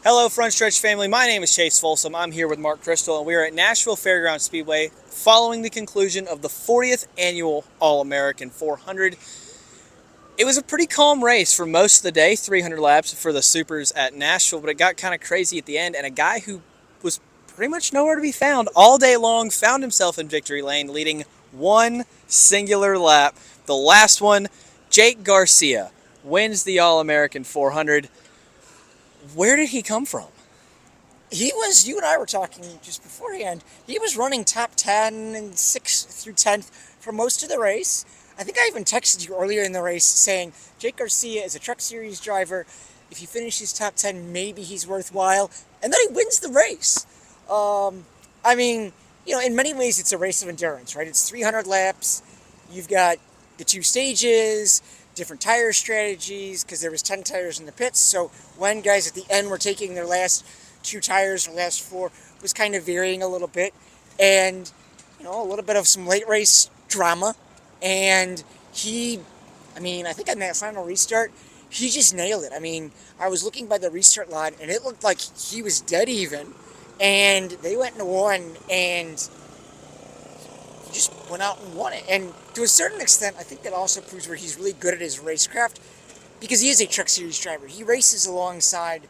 Hello, Frontstretch family. My name is Chase Folsom. I'm here with Mark Kristl, and we are at Nashville Fairgrounds Speedway following the conclusion of the 40th annual All-American 400. It was a pretty calm race for most of the day, 300 laps for the supers at Nashville, but it got kind of crazy at the end, and a guy who was pretty much nowhere to be found all day long found himself in victory lane, leading one singular lap. The last one, Jake Garcia, wins the All-American 400. Where did he come from? You and I were talking just beforehand. He was running top 10 and 6th through 10th for most of the race. I think I even texted you earlier in the race saying Jake Garcia is a Truck Series driver. If he finishes top 10, maybe he's worthwhile. And then he wins the race. In many ways, it's a race of endurance, right? It's 300 laps. You've got the two stages, different tire strategies, because there was 10 tires in the pits. So when guys at the end were taking their last two tires or last four, was kind of varying a little bit. And, a little bit of some late race drama. And I think on that final restart, he just nailed it. I was looking by the restart line, and it looked like he was dead even. And they went into one, and he just went out and won it. And to a certain extent, I think that also proves where he's really good at his racecraft, because he is a Truck Series driver. He races alongside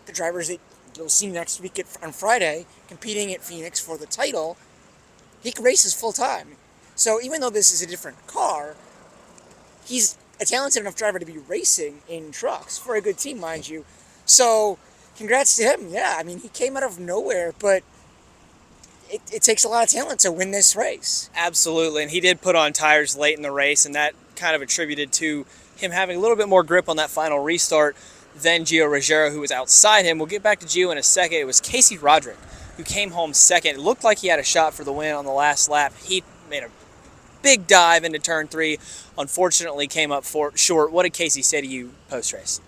the drivers that you'll see next week on Friday, competing at Phoenix for the title. He races full time. So even though this is a different car, he's a talented enough driver to be racing in trucks for a good team, mind you. So congrats to him. Yeah, he came out of nowhere, but it takes a lot of talent to win this race. Absolutely, and he did put on tires late in the race, and that kind of attributed to him having a little bit more grip on that final restart than Gio Ruggiero, who was outside him. We'll get back to Gio in a second. It was Casey Roderick who came home second. It looked like he had a shot for the win on the last lap. He made a big dive into turn 3. Unfortunately, came up short. What did Casey say to you post-race?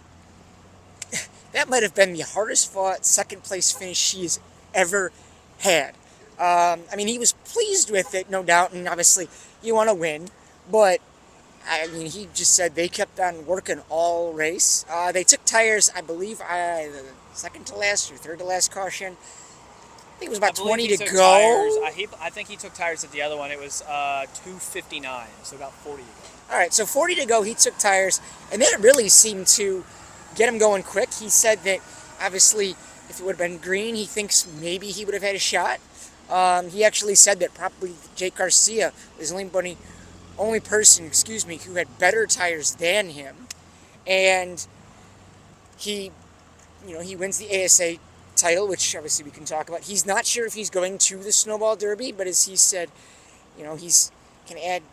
That might have been the hardest fought second place finish he's ever had. He was pleased with it, no doubt, and obviously you want to win, but he just said they kept on working all race. They took tires, I believe, the second to last or third to last caution. I think it was about 20 to go. I think he took tires at the other one. It was 2:59, so about 40 to go. All right, so 40 to go, he took tires, and that really seemed to get him going quick. He said that, obviously, if it would have been green, he thinks maybe he would have had a shot. He actually said that probably Jake Garcia was the only person who had better tires than him. And he wins the ASA title, which obviously we can talk about. He's not sure if he's going to the Snowball Derby, but as he said, he's can add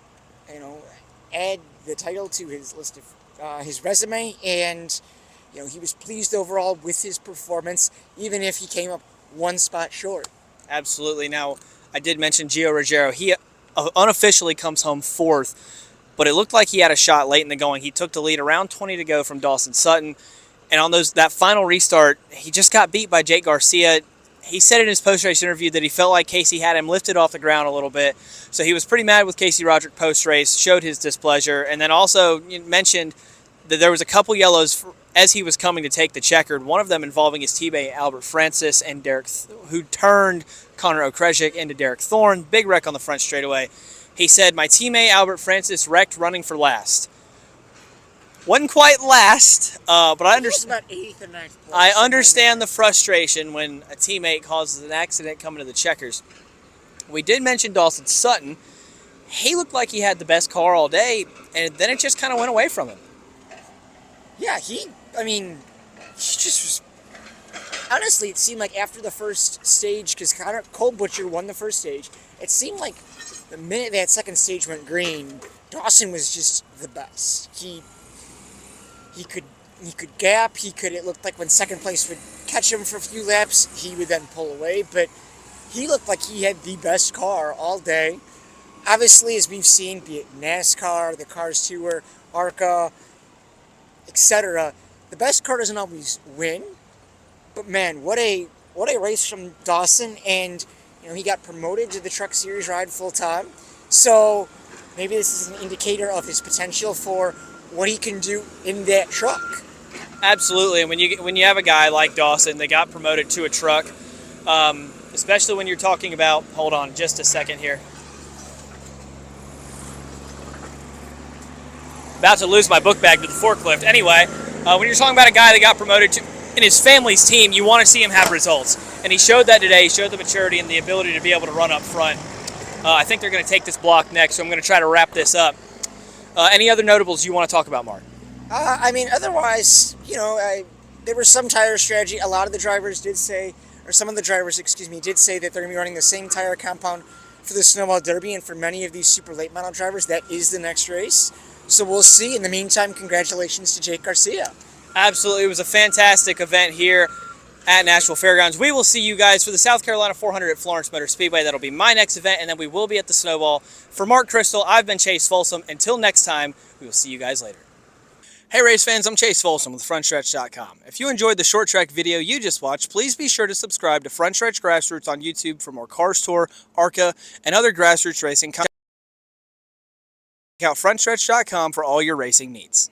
the title to his list of his resume, and he was pleased overall with his performance, even if he came up one spot short. Absolutely. Now, I did mention Gio Ruggiero. He unofficially comes home 4th, but it looked like he had a shot late in the going. He took the lead around 20 to go from Dawson Sutton, and on that final restart, he just got beat by Jake Garcia. He said in his post-race interview that he felt like Casey had him lifted off the ground a little bit, so he was pretty mad with Casey Roderick post-race, showed his displeasure, and then also mentioned that there was a couple yellows as he was coming to take the checkered, one of them involving his teammate Albert Francis and who turned Connor Okresic into Derek Thorne. Big wreck on the front straightaway. He said, "My teammate Albert Francis wrecked running for last." Wasn't quite last, but I understand. About 8th or 9th place. I understand the frustration when a teammate causes an accident coming to the checkers. We did mention Dawson Sutton. He looked like he had the best car all day, and then it just kind of went away from him. Yeah, he just was. Honestly, it seemed like after the first stage, because Cole Butcher won the first stage, it seemed like the minute that second stage went green, Dawson was just the best. He could gap. It looked like when second place would catch him for a few laps, he would then pull away. But he looked like he had the best car all day. Obviously, as we've seen, be it NASCAR, the Cars Tour, ARCA, etc., the best car doesn't always win. But man, what a race from Dawson, and he got promoted to the Truck Series ride full time. So maybe this is an indicator of his potential for what he can do in that truck. Absolutely, and when you have a guy like Dawson that got promoted to a truck, especially when you're talking about, hold on just a second here, about to lose my book bag to the forklift. Anyway, when you're talking about a guy that got promoted to in his family's team, you want to see him have results, and he showed that today. He showed the maturity and the ability to be able to run up front. I think they're going to take this block next, so I'm going to try to wrap this up. Any other notables you want to talk about, Mark? I mean, otherwise, there was some tire strategy. A lot of the drivers did say, or some of the drivers, excuse me, did say that they're going to be running the same tire compound for the Snowball Derby, and for many of these super late model drivers, that is the next race. So we'll see. In the meantime, congratulations to Jake Garcia. Absolutely, it was a fantastic event here at Nashville Fairgrounds. We will see you guys for the South Carolina 400 at Florence Motor Speedway. That'll be my next event, and then we will be at the Snowball. For Mark Kristl, I've been Chase Folsom. Until next time, we will see you guys later. Hey race fans, I'm Chase Folsom with Frontstretch.com. If you enjoyed the short track video you just watched, please be sure to subscribe to Frontstretch Grassroots on YouTube for more Cars Tour, ARCA, and other grassroots racing content. Check out Frontstretch.com for all your racing needs.